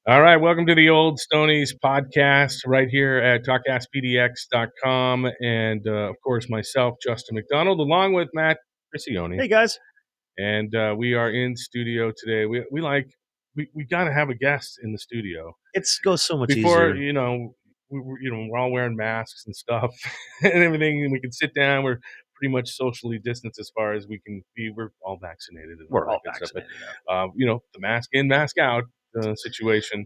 All right, welcome to the Old Stoney's podcast right here at talkcastPDX.com. And, of course, myself, Justin McDonald, along with Matt Crisione. Hey, guys. And we are in studio today. We got to have a guest in the studio. It goes so much Before, easier. we're all wearing masks and stuff and everything, and we can sit down. We're pretty much socially distanced as far as we can be. We're all vaccinated. And We're all that good vaccinated. stuff. But, the mask in, mask out situation.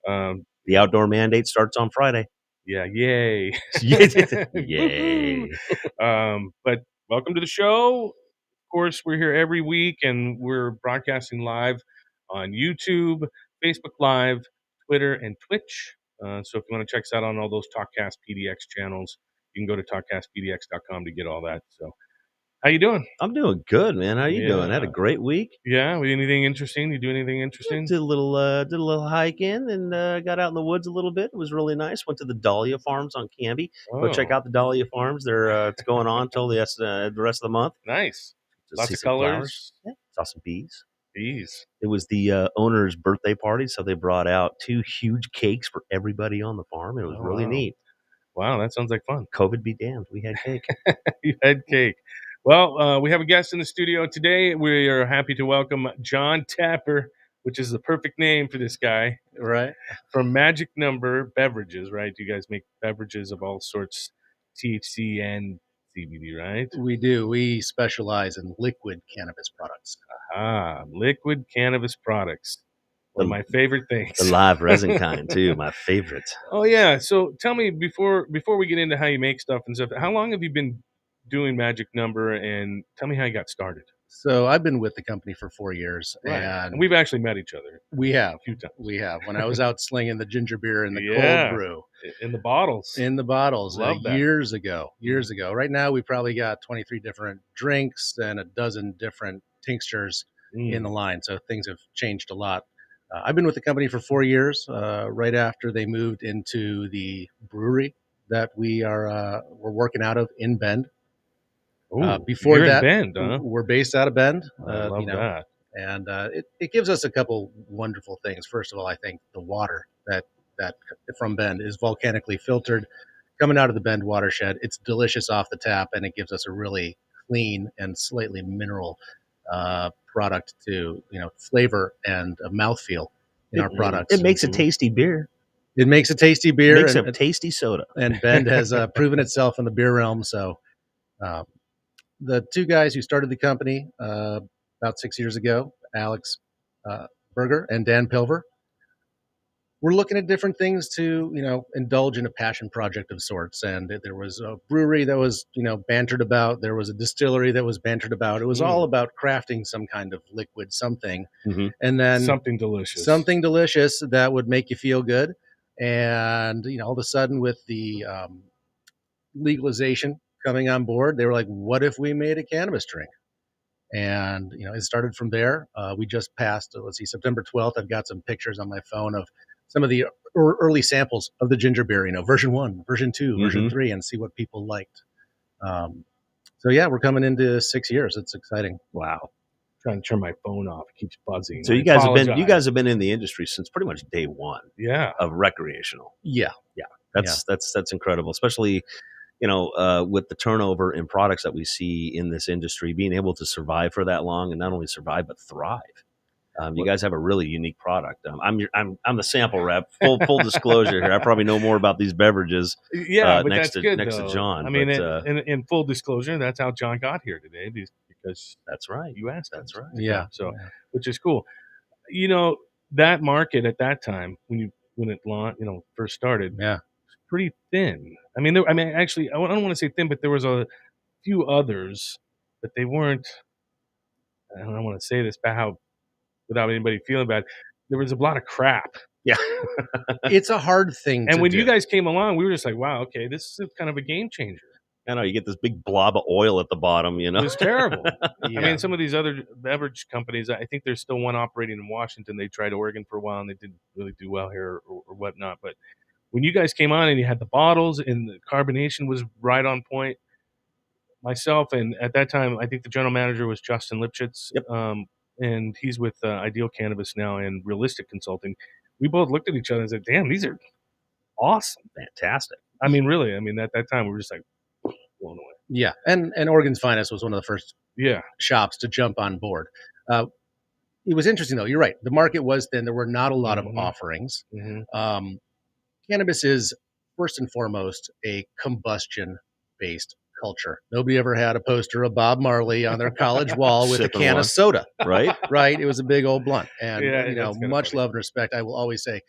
The outdoor mandate starts on Friday. Yeah, yay. Yay. But welcome to the show. Of course, we're here every week, and we're broadcasting live on YouTube, Facebook Live, Twitter, and Twitch. So if you want to check us out on all those TalkCast PDX channels, you can go to talkcastPDX.com to get all that. So how you doing? I'm doing good, man. How you doing? Had a great week. Yeah, anything interesting? You do anything interesting? Did a little hike in and got out in the woods a little bit. It was really nice. Went to the Dahlia Farms on Canby. Go check out the Dahlia Farms. They're it's going on till the rest of the month. Nice. Just Lots of colors. Yeah, saw some bees. Bees. It was the owner's birthday party, so they brought out 2 huge cakes for everybody on the farm. It was really neat. Wow, that sounds like fun. COVID be damned. We had cake. You had cake. Well, we have a guest in the studio today. We are happy to welcome Jon Tapper, which is the perfect name for this guy. Right. From Magic Number Beverages, right? You guys make beverages of all sorts, THC and CBD, right? We do. We specialize in liquid cannabis products. Liquid cannabis products. One of my favorite things. The live resin kind, too, my favorite. Oh, yeah. So tell me, before we get into how you make stuff and stuff, how long have you been doing Magic Number, and tell me how you got started? So I've been with the company for 4 years, right. and we've actually met each other. We have a few times. We have. When I was out slinging the ginger beer and the cold brew in the bottles, Love that. Years ago. Right now, we probably got 23 different drinks and a dozen different tinctures in the line. So things have changed a lot. I've been with the company for 4 years. Right after they moved into the brewery that we're working out of in Bend. Before that, Bend, huh? We're based out of Bend. I love that. And it gives us a couple wonderful things. First of all, I think the water that from Bend is volcanically filtered, coming out of the Bend watershed. It's delicious off the tap, and it gives us a really clean and slightly mineral product to flavor and a mouthfeel in our products. It makes a tasty beer. It makes a tasty beer. It makes a tasty soda. And Bend has proven itself in the beer realm. So the 2 guys who started the company about 6 years ago, Alex Berger and Dan Pilver, we're looking at different things to, indulge in a passion project of sorts. And there was a brewery that was, bantered about. There was a distillery that was bantered about. It was all about crafting some kind of liquid something. And then something delicious that would make you feel good. And, all of a sudden with the legalization coming on board, they were like, what if we made a cannabis drink? And, it started from there. We just passed, September 12th. I've got some pictures on my phone of some of the early samples of the ginger beer, version 1, version 2, version 3, and see what people liked. So yeah, we're coming into 6 years. It's exciting. Wow. Trying to turn my phone off. It keeps buzzing. So you guys have been in the industry since pretty much day one. Yeah. Of recreational. Yeah. That's incredible, especially with the turnover in products that we see in this industry, being able to survive for that long, and not only survive but thrive. You guys have a really unique product. I'm the sample rep. Full disclosure here. I probably know more about these beverages. But next that's good, to Jon. I mean, in full disclosure, that's how Jon got here today, because that's right. You asked. That's right. Yeah. So, which is cool. That market at that time when it launched, first started, was pretty thin. Actually, I don't want to say thin, but there was a few others, but they weren't. I don't want to say this without anybody feeling bad. There was a lot of crap. Yeah. It's a hard thing. And when you guys came along, we were just like, wow, okay, this is kind of a game changer. I know, you get this big blob of oil at the bottom, It was terrible. Some of these other beverage companies, I think there's still one operating in Washington. They tried Oregon for a while, and they didn't really do well here or whatnot. But when you guys came on and you had the bottles and the carbonation was right on point, myself, and at that time, I think the general manager was Justin Lipschitz. Yep. And he's with Ideal Cannabis now and Realistic Consulting. we both looked at each other and said, "Damn, these are awesome, fantastic." I mean, really, I mean, at that time we were just like blown away. Yeah, and Oregon's Finest was one of the first Yeah, shops to jump on board. It was interesting, though. You're right. The market was thin. There were not a lot of offerings. Cannabis is, first and foremost, a combustion-based culture. Nobody ever had a poster of Bob Marley on their college wall with a can of soda. Right? Right? It was a big old blunt. And, Yeah, much love and respect. I will always say,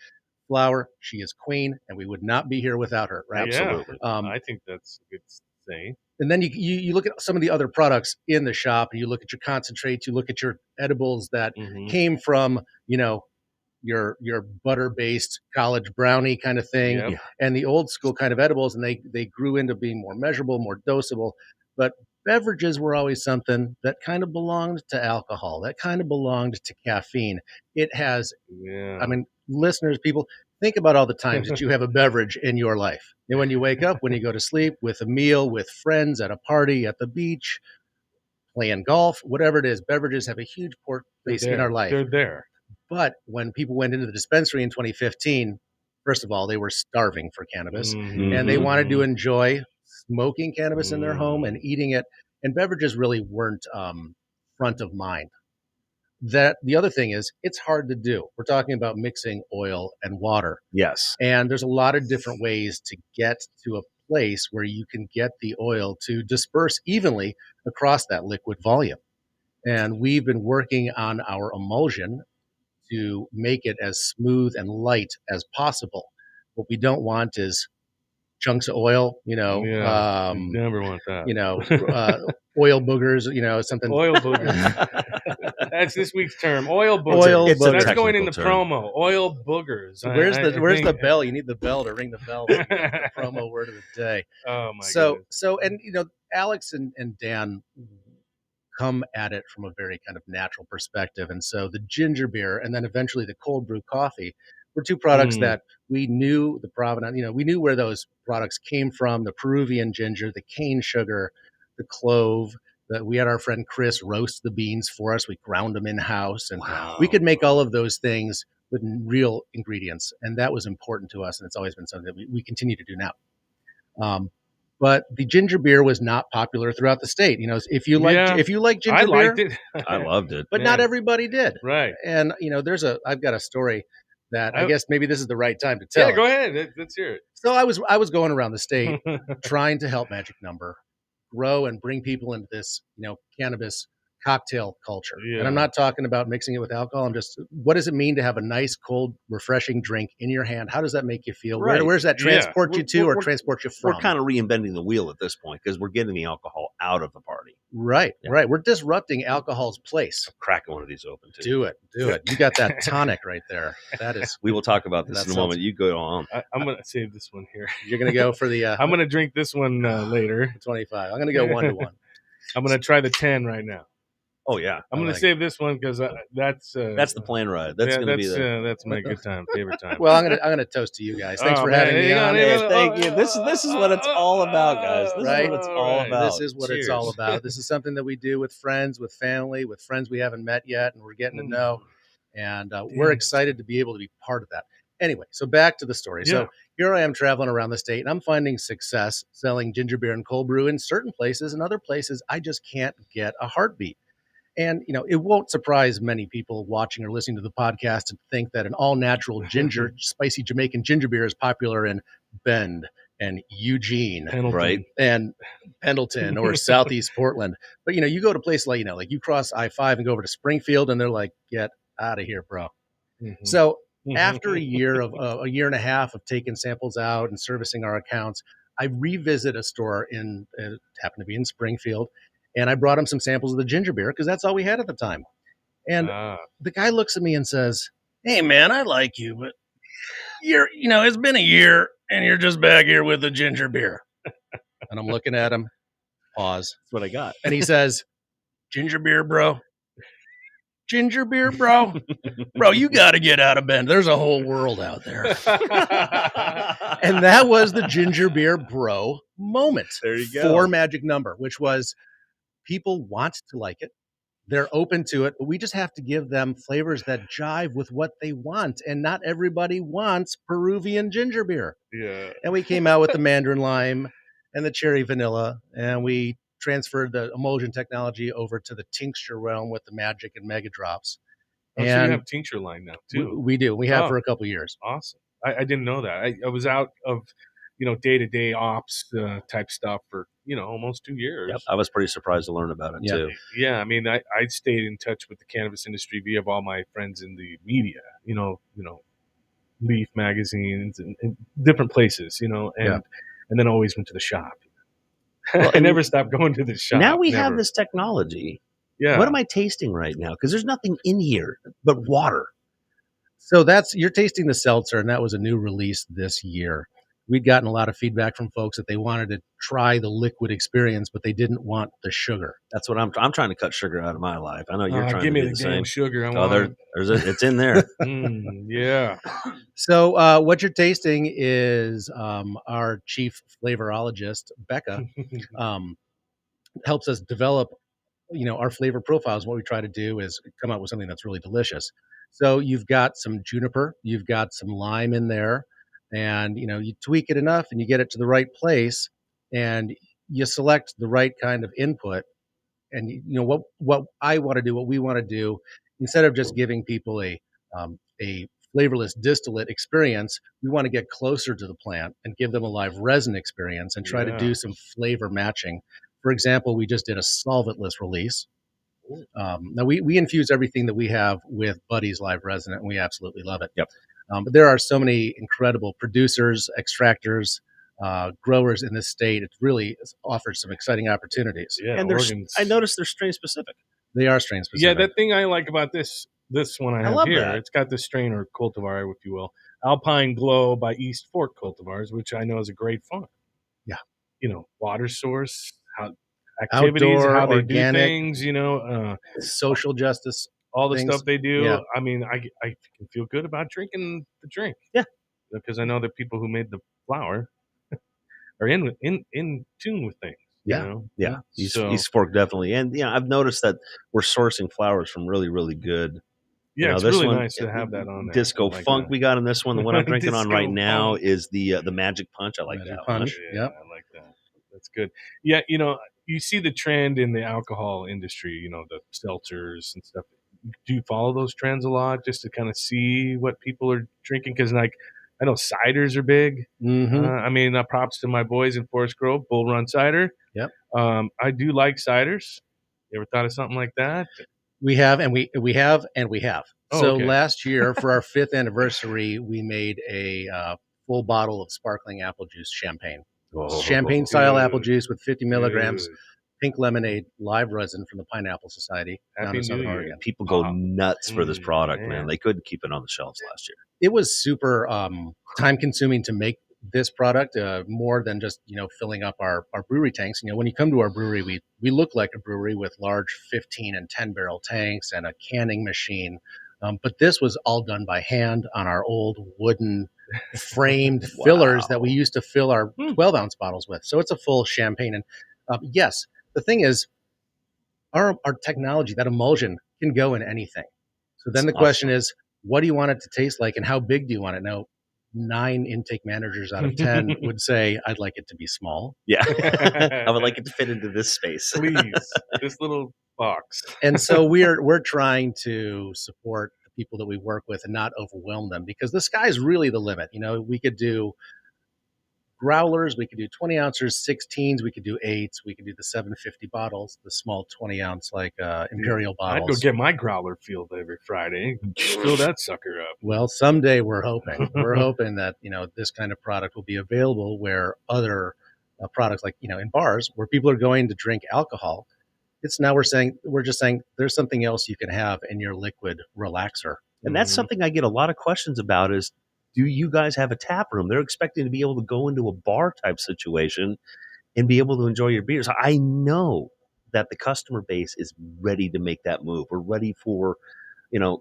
Flower, she is queen, and we would not be here without her. Right? Absolutely. I think that's a good saying. And then you look at some of the other products in the shop, and you look at your concentrates, you look at your edibles that came from, your butter-based college brownie kind of thing, and the old school kind of edibles, and they grew into being more measurable, more dosable. But beverages were always something that kind of belonged to alcohol, that kind of belonged to caffeine. It has, I mean, listeners, people, think about all the times that you have a beverage in your life. And when you wake up, when you go to sleep, with a meal, with friends, at a party, at the beach, playing golf, whatever it is, beverages have a huge place in our life. They're there. But when people went into the dispensary in 2015, first of all, they were starving for cannabis, and they wanted to enjoy smoking cannabis in their home and eating it. And beverages really weren't front of mind. That the other thing is, it's hard to do. We're talking about mixing oil and water. Yes. And there's a lot of different ways to get to a place where you can get the oil to disperse evenly across that liquid volume. And we've been working on our emulsion to make it as smooth and light as possible. What we don't want is chunks of oil, you never want that. Oil boogers, something. Oil boogers. That's this week's term. Oil boogers. That's going in the promo. Oil boogers. Where's the bell? You need the bell to ring the bell. The promo word of the day. Oh my goodness. So, and Alex and Dan come at it from a very kind of natural perspective. And so the ginger beer and then eventually the cold brew coffee were two products that we knew the provenance, we knew where those products came from, the Peruvian ginger, the cane sugar, the clove. We had our friend Chris roast the beans for us. We ground them in-house, and we could make all of those things with real ingredients. And that was important to us. And it's always been something that we continue to do now. But the ginger beer was not popular throughout the state. If you like ginger beer, liked it. I loved it, but not everybody did. Right. And I've got a story that I guess maybe this is the right time to tell. Yeah, go ahead. Let's hear it. So I was going around the state trying to help Magic Number grow and bring people into this, cannabis cocktail culture. Yeah. And I'm not talking about mixing it with alcohol. I'm just, what does it mean to have a nice, cold, refreshing drink in your hand? How does that make you feel? Right. Where's that transport you to or transport you from? We're kind of reinventing the wheel at this point because we're getting the alcohol out of the party. Right, right. We're disrupting alcohol's place. I'm cracking one of these open, too. Do it. You got that tonic right there. That is. We will talk about this in a moment. You go on. I'm going to save this one here. You're going to go for the... I'm going to drink this one later. 25. I'm going to go 1-1. I'm going to try the 10 right now. Oh, yeah. I'm going to save this one because that's the plane ride. That's going to be that's my good time, favorite time. Well, I'm going to toast to you guys. Thanks for having me on. Thank you. This is what it's all about, guys. This is what it's all about. This is what it's all about. This is something that we do with friends, with family, with friends we haven't met yet, and we're getting to know. And we're excited to be able to be part of that. Anyway, so back to the story. Yeah. So here I am traveling around the state, and I'm finding success selling ginger beer and cold brew in certain places, and other places I just can't get a heartbeat. And, it won't surprise many people watching or listening to the podcast to think that an all-natural ginger, spicy Jamaican ginger beer is popular in Bend and Eugene, Pendleton. And Pendleton or Southeast Portland. But, you go to places like, like you cross I-5 and go over to Springfield, and they're like, get out of here, bro. Mm-hmm. So after a year and a half of taking samples out and servicing our accounts, I revisit a store it happened to be in Springfield. And I brought him some samples of the ginger beer because that's all we had at the time. And the guy looks at me and says, "Hey, man, I like you, but it's been a year and you're just back here with the ginger beer." And I'm looking at him. Pause. That's what I got. And he says, "Ginger beer, bro? Ginger beer, bro? Bro, you got to get out of Bend. There's a whole world out there." And that was the ginger beer bro moment. There you go. For Magic Number, which was, people want to like it. they're open to it, but we just have to give them flavors that jive with what they want. And not everybody wants Peruvian ginger beer. Yeah. And we came out with the mandarin lime and the cherry vanilla, and we transferred the emulsion technology over to the tincture realm with the magic and mega drops. Oh, so you have tincture line now too. We do. We have for a couple of years. Awesome. I didn't know that. I was out of, day-to-day ops type stuff for, almost 2 years. Yep. I was pretty surprised to learn about it too. Yeah. I mean, I stayed in touch with the cannabis industry via all my friends in the media, Leaf magazines and different places, and then always went to the shop. Well, I never stopped going to the shop. Now we have this technology. Yeah. What am I tasting right now? Because there's nothing in here but water. So you're tasting the seltzer, and that was a new release this year. We'd gotten a lot of feedback from folks that they wanted to try the liquid experience, but they didn't want the sugar. That's what I'm trying to cut sugar out of my life. I know you're trying to do the same. Sugar. It's in there. Yeah. So what you're tasting is our chief flavorologist, Becca, helps us develop, our flavor profiles. What we try to do is come up with something that's really delicious. So you've got some juniper, you've got some lime in there, and you tweak it enough and you get it to the right place, and you select the right kind of input. And what I want to do, what we want to do, instead of just giving people a flavorless distillate experience, we want to get closer to the plant and give them a live resin experience and try to do some flavor matching. For example, we just did a solventless release. Now we infuse everything that we have with Buddy's live resin, and we absolutely love it. Yep. But there are so many incredible producers, extractors, growers in this state. It really offers some exciting opportunities. Yeah, and I noticed they're strain specific. They are strain specific. Yeah, that thing I like about this one I have here, it's got this strain or cultivar, if you will, Alpine Glow by East Fork Cultivars, which I know is a great farm. Yeah. Water source, activities, outdoor, how they organic, do things, social justice, all the stuff they do. Yeah. I mean, I can feel good about drinking the drink. Yeah, because I know the people who made the flower are in tune with things. Yeah. East Fork definitely, and I've noticed that we're sourcing flowers from really, really good. Yeah, it's really nice to have that on there. Disco Funk we got in this one. The one I'm drinking on right now is the Magic Punch. I like that punch. Yeah, I like that. That's good. Yeah, you see the trend in the alcohol industry, the seltzers and stuff. Do you follow those trends a lot just to kind of see what people are drinking? Because, I know ciders are big. Mm-hmm. Props to my boys in Forest Grove, Bull Run Cider. Yep. I do like ciders. You ever thought of something like that? We have, and we have. Oh, so okay. last year, for our 5th anniversary, we made a full bottle of sparkling apple juice champagne. Champagne-style apple juice with 50 milligrams pink lemonade live resin from the Pineapple Society down in Southern Oregon. People go nuts for this product, man. They couldn't keep it on the shelves last year. It was super time-consuming to make this product, more than just filling up our brewery tanks. When you come to our brewery, we look like a brewery with large 15 and 10 barrel tanks and a canning machine. But this was all done by hand on our old wooden framed fillers that we used to fill our 12-ounce bottles with. So it's a full champagne. And yes, the thing is, our technology, that emulsion, can go in anything. So then the question is, what do you want it to taste like, and how big do you want it? Now, 9 intake managers out of 10 would say, I'd like it to be small. Yeah. I would like it to fit into this space. Please, this little box. And so we're trying to support the people that we work with and not overwhelm them, because the sky's really the limit. We could do growlers, we could do 20 ounces, 16s, we could do 8s, we could do the 750 bottles, the small 20 ounce Imperial bottles. I'd go get my growler filled every Friday, fill that sucker up. Well, someday we're hoping that this kind of product will be available where other products, like in bars where people are going to drink alcohol. It's now we're just saying there's something else you can have in your liquid relaxer. And that's something I get a lot of questions about is, do you guys have a tap room? They're expecting to be able to go into a bar type situation and be able to enjoy your beers. I know that the customer base is ready to make that move. We're ready for,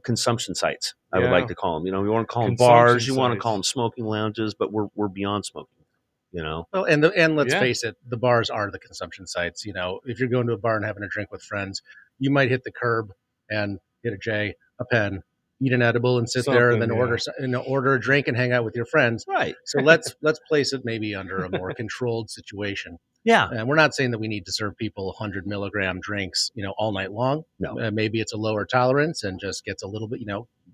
consumption sites. I would like to call them. You want to call them bars, you want to call them smoking lounges, but we're beyond smoking. Well, and let's face it, the bars are the consumption sites. If you're going to a bar and having a drink with friends, you might hit the curb and hit a J, a pen, eat an edible, and sit there, and then order a drink and hang out with your friends. Right. So let's place it maybe under a more controlled situation. Yeah. And we're not saying that we need to serve people 100 milligram drinks, all night long. No. Maybe it's a lower tolerance and just gets a little bit,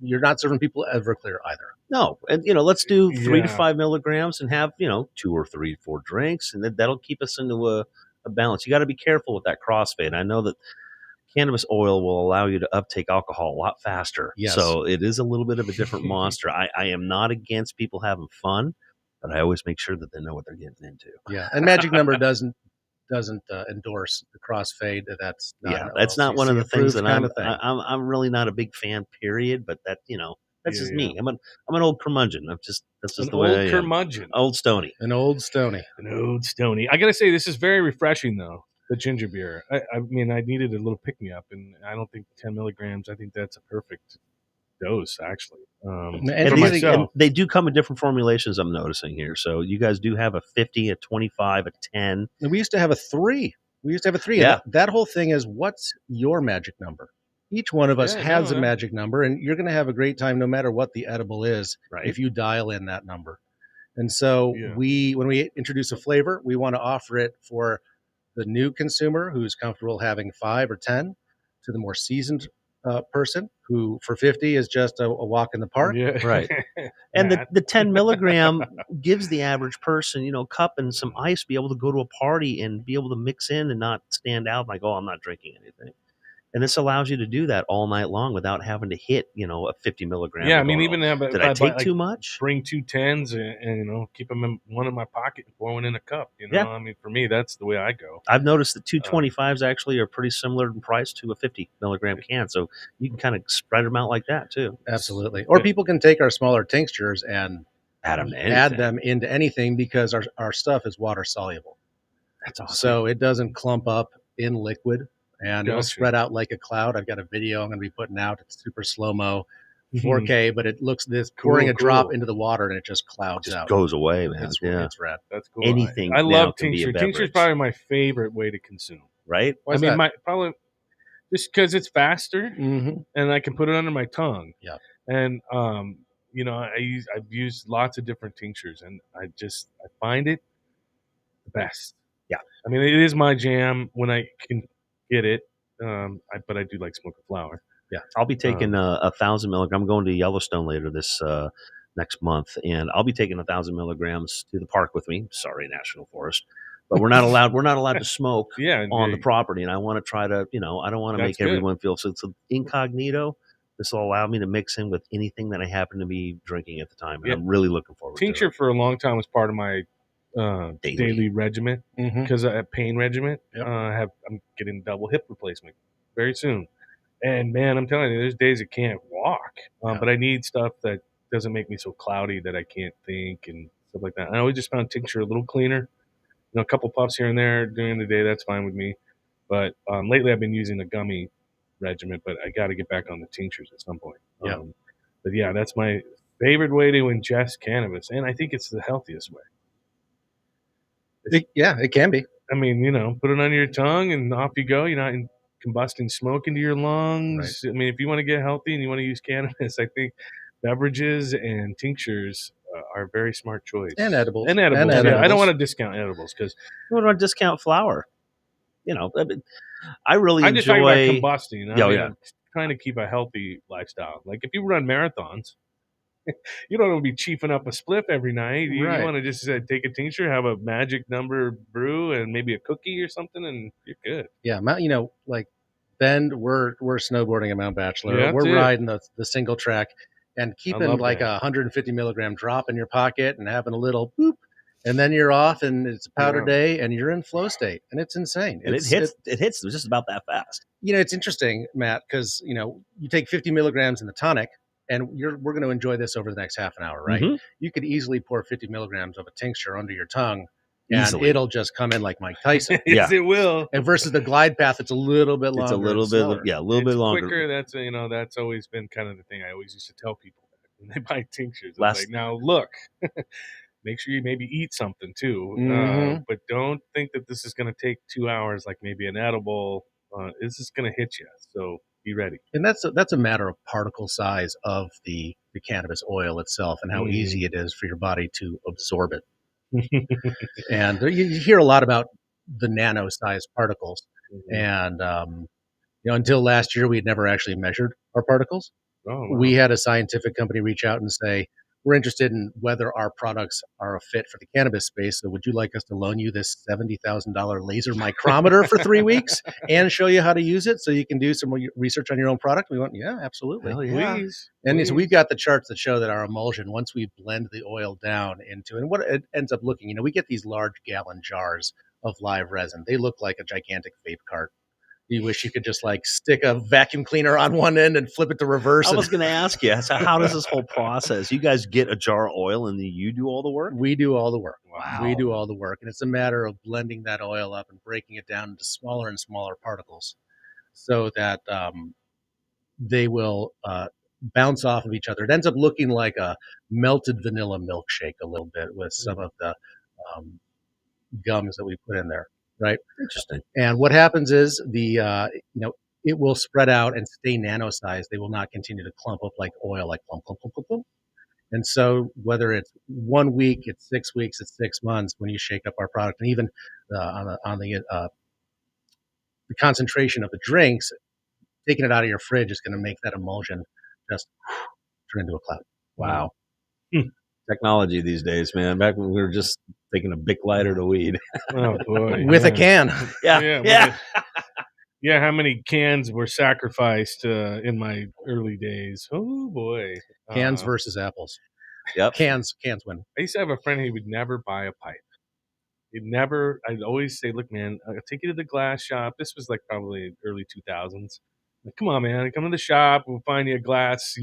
you're not serving people Everclear either. No. And, let's do 3 to 5 milligrams and have, 2 or 3, 4 drinks. And that'll keep us into a balance. You got to be careful with that crossfade. I know that cannabis oil will allow you to uptake alcohol a lot faster. Yes. So it is a little bit of a different monster. I am not against people having fun, but I always make sure that they know what they're getting into. Yeah. And Magic Number doesn't endorse the crossfade. That's not one of the things that I'm really not a big fan, period. But that, that's just me. I'm an old curmudgeon. That's just the way I am. Curmudgeon. Old Stoney. An old Stoney. I got to say, this is very refreshing, though. The ginger beer. I mean, I needed a little pick-me-up, and I don't think 10 milligrams, I think that's a perfect dose, actually. And they do come in different formulations, I'm noticing here. So you guys do have a 50, a 25, a 10. And we used to have a 3. Yeah. And that whole thing is, what's your magic number? Each one of us has a magic number, and you're going to have a great time no matter what the edible is, if you dial in that number. And so when we introduce a flavor, we want to offer it for the new consumer who's comfortable having 5 or 10, to the more seasoned person who for 50 is just a walk in the park. Yeah. Right. And the 10 milligram gives the average person, cup and some ice, be able to go to a party and be able to mix in and not stand out like, oh, I'm not drinking anything. And this allows you to do that all night long without having to hit, a 50 milligram. Yeah, I mean, even did I take too much? Bring 2 10s and keep them in one in my pocket and pour one in a cup. I mean, for me, that's the way I go. I've noticed that 225s actually are pretty similar in price to a 50 milligram can, so you can kind of spread them out like that too. Absolutely. Or people can take our smaller tinctures and add them into anything, because our stuff is water soluble. That's awesome. So it doesn't clump up in liquid. And it'll spread out like a cloud. I've got a video I'm going to be putting out. It's super slow-mo, 4K, but it looks pouring a drop into the water, and it just clouds out. Goes away, man. It's rad. That's cool. Anything I love tincture. Tincture is probably my favorite way to consume. Right? Probably just because it's faster, and I can put it under my tongue. Yeah. And I've used lots of different tinctures, and I find it the best. Yeah. I mean, it is my jam when I can get it, but I do like smoking flower. Yeah, I'll be taking 1,000 milligrams. I'm going to Yellowstone later this next month, and I'll be taking 1,000 milligrams to the park with me. Sorry, National Forest, but we're not allowed. We're not allowed to smoke on the property, and I want to try to. I don't want to make everyone feel so. It's incognito. This will allow me to mix in with anything that I happen to be drinking at the time, and I'm really looking forward to it. Tincture for a long time was part of my daily regimen, because pain regimen. I'm getting double hip replacement very soon, and man, I'm telling you, there's days I can't walk, but I need stuff that doesn't make me so cloudy that I can't think and stuff like that. And I always just found tincture a little cleaner, a couple puffs here and there during the day, that's fine with me. But lately I've been using a gummy regimen, but I got to get back on the tinctures at some point. But that's my favorite way to ingest cannabis, and I think it's the healthiest way. It can be. I mean, put it under your tongue and off you go. You're not combusting smoke into your lungs. Right. I mean, if you want to get healthy and you want to use cannabis, I think beverages and tinctures are a very smart choice. And edibles. Yeah, I don't want to discount edibles, because you want to discount flower. I really I'm just enjoy talking about combusting. I'm trying to keep a healthy lifestyle. Like if you run marathons, you don't want to be chiefing up a spliff every night. You want to just take a tincture, have a magic number brew, and maybe a cookie or something, and you're good. Yeah, like Bend, we're snowboarding at Mount Bachelor. We're riding the single track, and keeping like a 150 milligram drop in your pocket and having a little boop, and then you're off, and it's a powder day, and you're in flow state, and it's insane. And it hits just about that fast. It's interesting, Matt, because you take 50 milligrams in the tonic. And we're going to enjoy this over the next half an hour, right? You could easily pour 50 milligrams of a tincture under your tongue, and it'll just come in like Mike Tyson. Yes, it will. And versus the glide path, it's a little bit longer. It's a little bit longer. Quicker. That's always been kind of the thing I always used to tell people when they buy tinctures. Like, now look, make sure you maybe eat something too, but don't think that this is going to take 2 hours like maybe an edible This is going to hit you. So be ready. And that's a matter of particle size of the cannabis oil itself and how easy it is for your body to absorb it. And you hear a lot about the nano-sized particles. And until last year, we had never actually measured our particles. Oh, wow. We had a scientific company reach out and say, we're interested in whether our products are a fit for the cannabis space. So would you like us to loan you this $70,000 laser micrometer for 3 weeks and show you how to use it so you can do some research on your own product? We went, yeah, absolutely. Hell yeah. Please. And so we've got the charts that show that our emulsion, once we blend the oil down into, and what it ends up looking, we get these large gallon jars of live resin. They look like a gigantic vape cart. You wish you could just stick a vacuum cleaner on one end and flip it to reverse. I was going to ask you, so how does this whole process? You guys get a jar of oil and then you do all the work? We do all the work. Wow. We do all the work. And it's a matter of blending that oil up and breaking it down into smaller and smaller particles so that they will bounce off of each other. It ends up looking like a melted vanilla milkshake a little bit with some of the gums that we put in there. Right. Interesting. And what happens is it will spread out and stay nano-sized. They will not continue to clump up like oil, like clump, clump, clump, clump, clump. And so whether it's 1 week, it's 6 weeks, it's 6 months when you shake up our product, and even on the concentration of the drinks, taking it out of your fridge is going to make that emulsion just turn into a cloud. Wow. Technology these days, man. Back when we were just taking a Bic lighter to weed. Oh, boy. With a can. Yeah. Yeah, how many cans were sacrificed in my early days? Oh, boy. Cans versus apples. Yep. Cans win. I used to have a friend who would never buy a pipe. I'd always say, look, man, I'll take you to the glass shop. This was probably early 2000s. Like, come on, man, come to the shop. We'll find you a glass,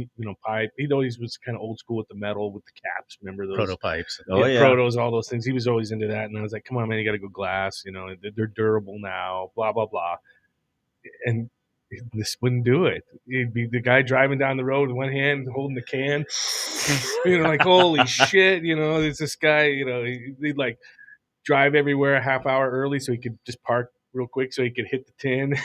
pipe. He always was kind of old school with the metal, with the caps. Remember those prototypes? Oh, yeah. Protos, all those things. He was always into that. And I was like, come on, man, you got to go glass. They're durable now, blah, blah, blah. And this wouldn't do it. He'd be the guy driving down the road with one hand holding the can. Holy shit, there's this guy, he'd drive everywhere a half hour early so he could just park real quick so he could hit the tin.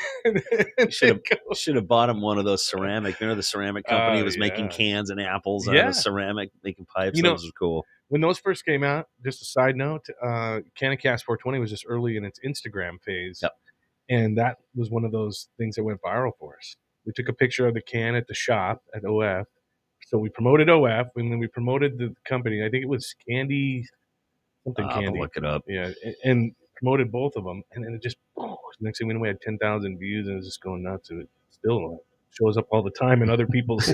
Should have bought him one of those ceramic. Remember the ceramic company was making cans and apples out of ceramic, making pipes. Those were cool. When those first came out, just a side note, CannaCast 420 was just early in its Instagram phase. Yep. And that was one of those things that went viral for us. We took a picture of the can at the shop at OF. So we promoted OF, and then we promoted the company. I think it was Candy, something Candy. I'll look it up. Yeah, and promoted both of them. And then it just, next thing we know, we had 10,000 views, and it was just going nuts. It still shows up all the time in other people's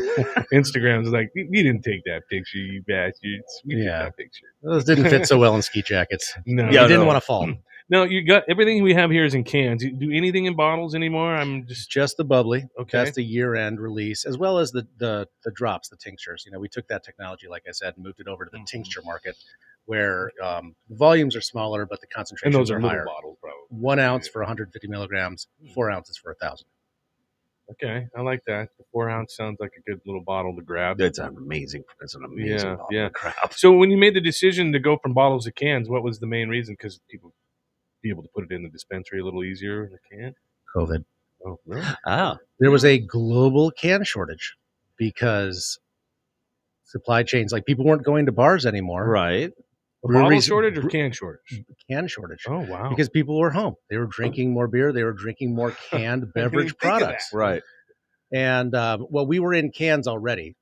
Instagrams. Like, you didn't take that picture, you bastards. We took that picture. Those didn't fit so well in ski jackets. No. You didn't want to fall. No, you got everything we have here is in cans. You do anything in bottles anymore? I'm just the bubbly. Okay. That's the year-end release, as well as the drops, the tinctures. We took that technology, like I said, and moved it over to the tincture market, where volumes are smaller, but the concentrations and those are higher. Little bottles, probably. 1 ounce for 150 milligrams, 4 ounces for 1,000. Okay, I like that. The 4 ounce sounds like a good little bottle to grab. It's an amazing bottle to grab. So when you made the decision to go from bottles to cans, what was the main reason? Because people be able to put it in the dispensary a little easier in a can? COVID. Oh, really? There was a global can shortage because supply chains, people weren't going to bars anymore. Right. Bottle shortage or can shortage? Can shortage. Oh, wow. Because people were home. They were drinking more beer. They were drinking more canned beverage products. Right. And, we were in cans already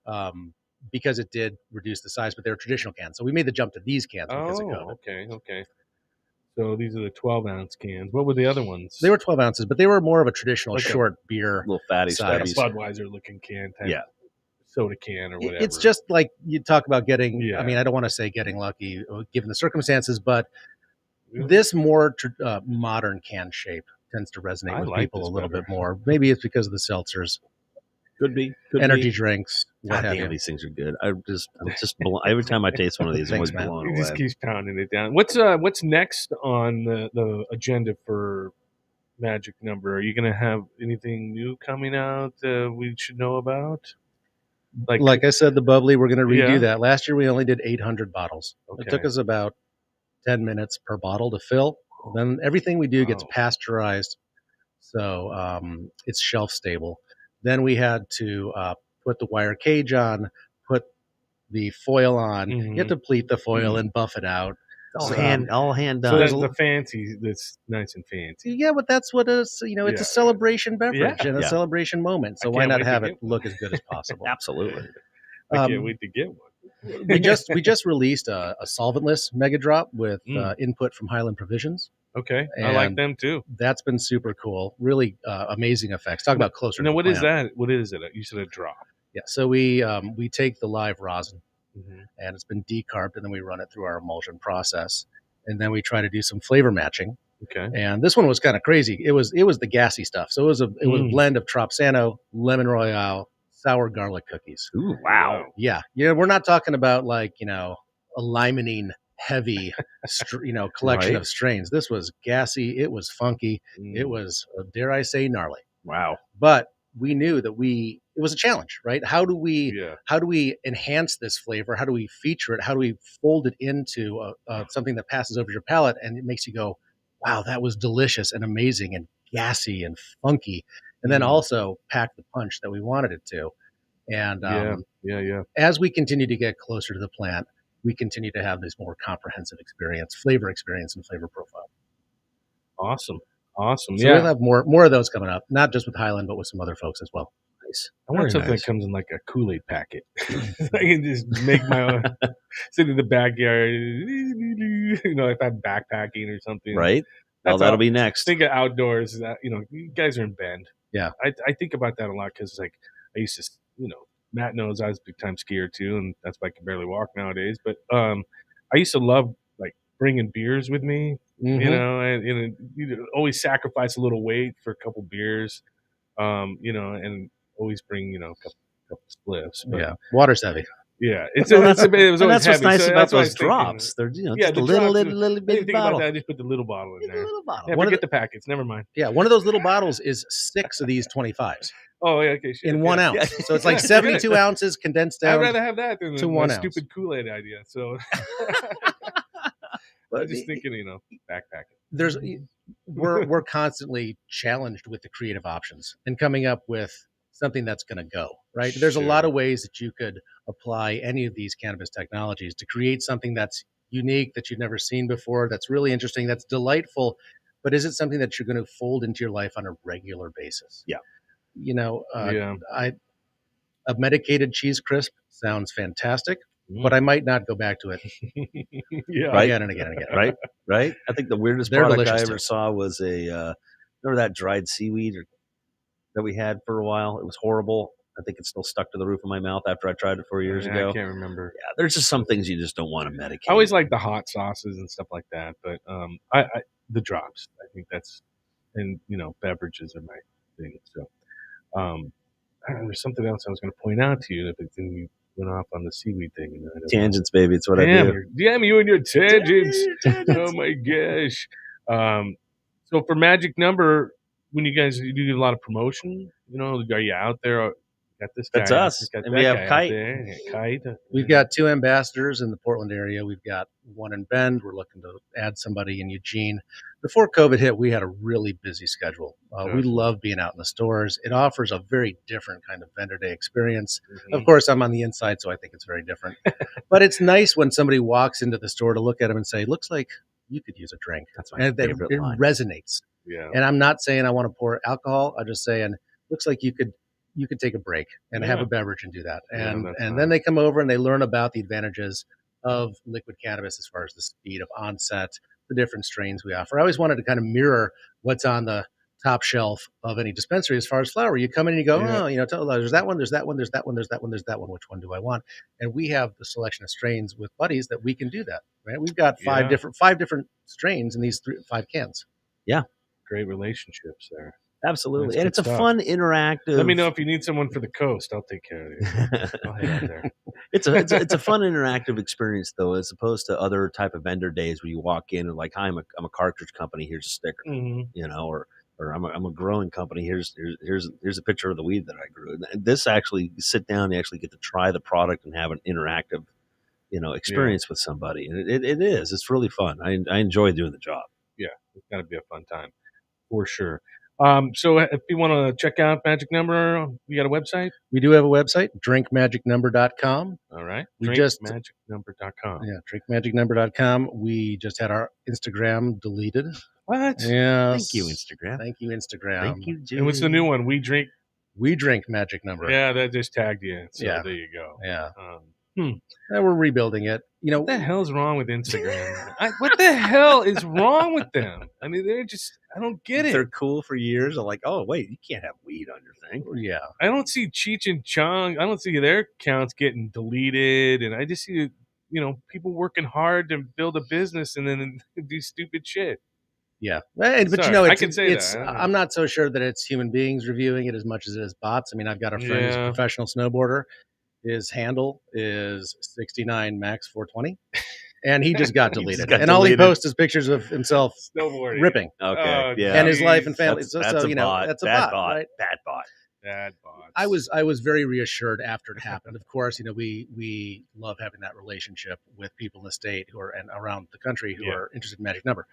because it did reduce the size, but they were traditional cans. So we made the jump to these cans because of COVID. Okay. So these are the 12-ounce cans. What were the other ones? They were 12 ounces, but they were more of a traditional short beer. Little fatty size. Budweiser-looking can type soda can or whatever. It's just like you talk about getting, I don't want to say getting lucky given the circumstances, but this more modern can shape tends to resonate with people a little bit more. Maybe it's because of the seltzers. Could be. Energy drinks. God damn, these things are good. I'm just every time I taste one of these, I'm always blown away. He just keeps pounding it down. What's next on the agenda for Magic Number? Are you going to have anything new coming out we should know about? Like I said, the bubbly, we're going to redo that. Last year, we only did 800 bottles. Okay. It took us about 10 minutes per bottle to fill. Then everything we do gets pasteurized so it's shelf stable. Then we had to put the wire cage on, put the foil on. You have to pleat the foil and buff it out. All hand done. So that's the fancy. That's nice and fancy. Yeah, but that's what it's. It's a celebration beverage and a celebration moment. So why not have it look as good as possible? Absolutely. I can't wait to get one. we just released a solventless Mega Drop with input from Highland Provisions. Okay, I like them too. That's been super cool. Really amazing effects. Talk about closer. Now, what is that? What is it? You said a drop. Yeah, so we take the live rosin, and it's been decarbed, and then we run it through our emulsion process, and then we try to do some flavor matching. Okay. And this one was kind of crazy. It was the gassy stuff. So it was a blend of Tropsano, lemon royale, sour garlic cookies. Ooh, wow. Yeah. We're not talking about like, a limonene heavy, collection of strains. This was gassy. It was funky. It was, dare I say, gnarly. Wow. But we knew that it was a challenge, right? How do we enhance this flavor? How do we feature it? How do we fold it into something that passes over your palate and it makes you go, wow, that was delicious and amazing and gassy and funky, and then also pack the punch that we wanted it to. And as we continue to get closer to the plant, we continue to have this more comprehensive flavor experience, and flavor profile. Awesome. So we'll have more of those coming up, not just with Highland, but with some other folks as well. Nice. I want something that comes in like a Kool-Aid packet. I can just make my own, sit in the backyard, if I'm backpacking or something. Right. Well, that'll be next. Think of outdoors. You guys are in Bend. Yeah. I think about that a lot because, I used to, Matt knows I was a big time skier too, and that's why I can barely walk nowadays. But I used to love bringing beers with me, and always sacrifice a little weight for a couple beers, and always bring a couple spliffs. But, water's heavy. Yeah, it was always that's heavy. What's nice so about those drops. They're just a little bit bottle. I just put the little bottle in there. Little bottle. Yeah, forget the packets. Never mind. Yeah, one of those little bottles is 6 of these 25s. Oh, yeah, okay. In 1 ounce. So it's like 72 ounces condensed down. I'd rather have that than to 1 ounce. Stupid Kool-Aid idea. So I'm just thinking, backpacking. We're constantly challenged with the creative options and coming up with something that's going to go, right? There's a lot of ways that you could apply any of these cannabis technologies to create something that's unique, that you've never seen before, that's really interesting, that's delightful, but is it something that you're going to fold into your life on a regular basis? Yeah. A medicated cheese crisp sounds fantastic, but I might not go back to it again and again and again. Right. I think the weirdest product I ever saw was remember that dried seaweed that we had for a while? It was horrible. I think it's still stuck to the roof of my mouth after I tried it 4 years ago. I can't remember. Yeah, there's just some things you just don't want to medicate. I always like the hot sauces and stuff like that, but the drops, I think that's, and beverages are my thing. So there's something else I was going to point out to you, but then you went off on the seaweed thing. Tangents, baby. It's what I do. Damn you and your tangents. Oh my gosh. So for Magic Number, when you guys do a lot of promotion, are you out there? Got this guy. That's us. Got and we have Kite. Kite. We've got 2 ambassadors in the Portland area. We've got one in Bend. We're looking to add somebody in Eugene. Before COVID hit, we had a really busy schedule. We love being out in the stores. It offers a very different kind of vendor day experience. Of course, I'm on the inside, so I think it's very different. But it's nice when somebody walks into the store to look at them and say, looks like you could use a drink. That's my favorite line. It resonates. Yeah. And I'm not saying I want to pour alcohol. I'm just saying, looks like you could take a break and have a beverage and do that. And then they come over and they learn about the advantages of liquid cannabis as far as the speed of onset, the different strains we offer. I always wanted to kind of mirror what's on the top shelf of any dispensary as far as flower. You come in and you go, there's that one, there's that one, there's that one, there's that one, there's that one. Which one do I want? And we have the selection of strains with buddies that we can do that. Right? We've got five different strains in these 5 cans. Yeah. Great relationships there. Absolutely. And it's a fun, interactive. Let me know if you need someone for the coast. I'll take care of you. I'll head out there. It's a fun, interactive experience, though, as opposed to other type of vendor days where you walk in and like, hi, I'm a cartridge company. Here's a sticker, or I'm a growing company. Here's a picture of the weed that I grew. And this actually, you sit down, you actually get to try the product and have an interactive, experience with somebody. And it is. It's really fun. I enjoy doing the job. Yeah, it's got to be a fun time for sure. So if you want to check out Magic Number, you got a website? We do have a website, drinkmagicnumber.com. All right. We just drinkmagicnumber.com. Yeah, drinkmagicnumber.com. We just had our Instagram deleted. What? Yeah. Thank you, Instagram. Thank you, Instagram. Thank you, Jimmy. And what's the new one? We drink Magic Number. Yeah, that just tagged you. So Yeah. there you go. Yeah. And we're rebuilding it. What the hell's wrong with Instagram? What the hell is wrong with them? I mean, they're just, I don't get it. They're cool for years. I'm like, oh, wait, you can't have weed on your thing. Yeah. I don't see Cheech and Chong. I don't see their accounts getting deleted. And I just see, people working hard to build a business and then do stupid shit. Yeah. But Sorry, I can say that. I'm not so sure that it's human beings reviewing it as much as it is bots. I mean, I've got a friend who's a professional snowboarder. His handle is 69 Max 420. And he just got deleted. All he posts is pictures of himself snowboarding, ripping. Okay. Yeah. And his life and family. That's a bot. That's a bad bot, right? Bad bot. Bad bots. I was very reassured after it happened. Of course, we love having that relationship with people in the state and around the country who are interested in Magic Number.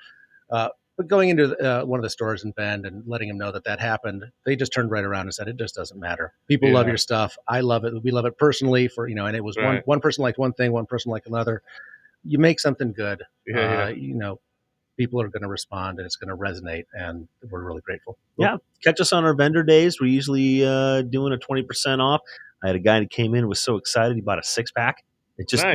But going into one of the stores in Bend and letting them know that happened, they just turned right around and said, it just doesn't matter. People love your stuff. I love it. We love it personally and it was one person liked one thing, one person liked another. You make something good. People are going to respond and it's going to resonate, and we're really grateful. Yeah. Catch us on our vendor days. We're usually doing a 20% off. I had a guy that came in, was so excited. He bought a 6-pack. It just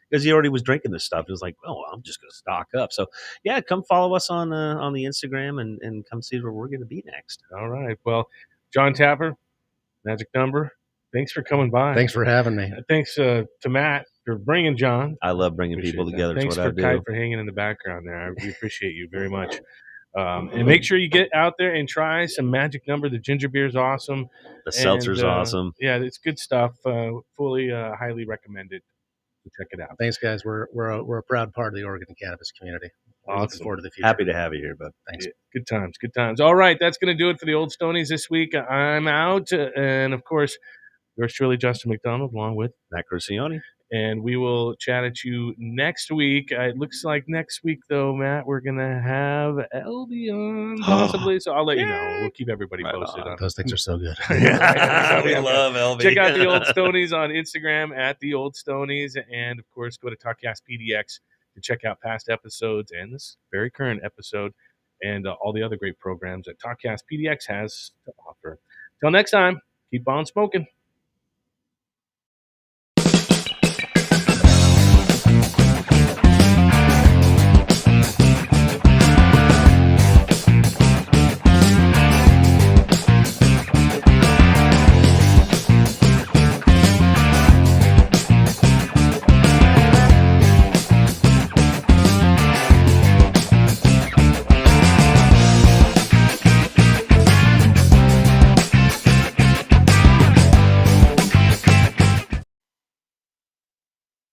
because he already was drinking this stuff. It was like, oh, I'm just going to stock up. So yeah, come follow us on the Instagram and come see where we're going to be next. All right. Well, Jon Tapper, Magic Number, thanks for coming by. Thanks for having me. Thanks to Matt for bringing John. I love bringing people together. Thanks for Kite for hanging in the background there. We appreciate you very much. And make sure you get out there and try some Magic Number. The ginger beer is awesome. The seltzer's awesome. Yeah, it's good stuff. Fully, highly recommended. Check it out. Thanks, guys. We're a proud part of the Oregon cannabis community. Awesome. Looking forward to the future. Happy to have you here, bud. Thanks. Yeah, good times. All right, that's going to do it for the Old Stonies this week. I'm out, and of course, yours truly, Justin McDonald, along with Matt Crucione. And we will chat at you next week. It looks like next week, though, Matt, we're going to have LB on, possibly. So I'll let you know. We'll keep everybody posted. Those things are so good. We love LB. Check out the Old Stonies on Instagram at the Old Stonies. And, of course, go to talkcastPDX to check out past episodes and this very current episode and all the other great programs that TalkCastPDX has to offer. Till next time, keep on smoking.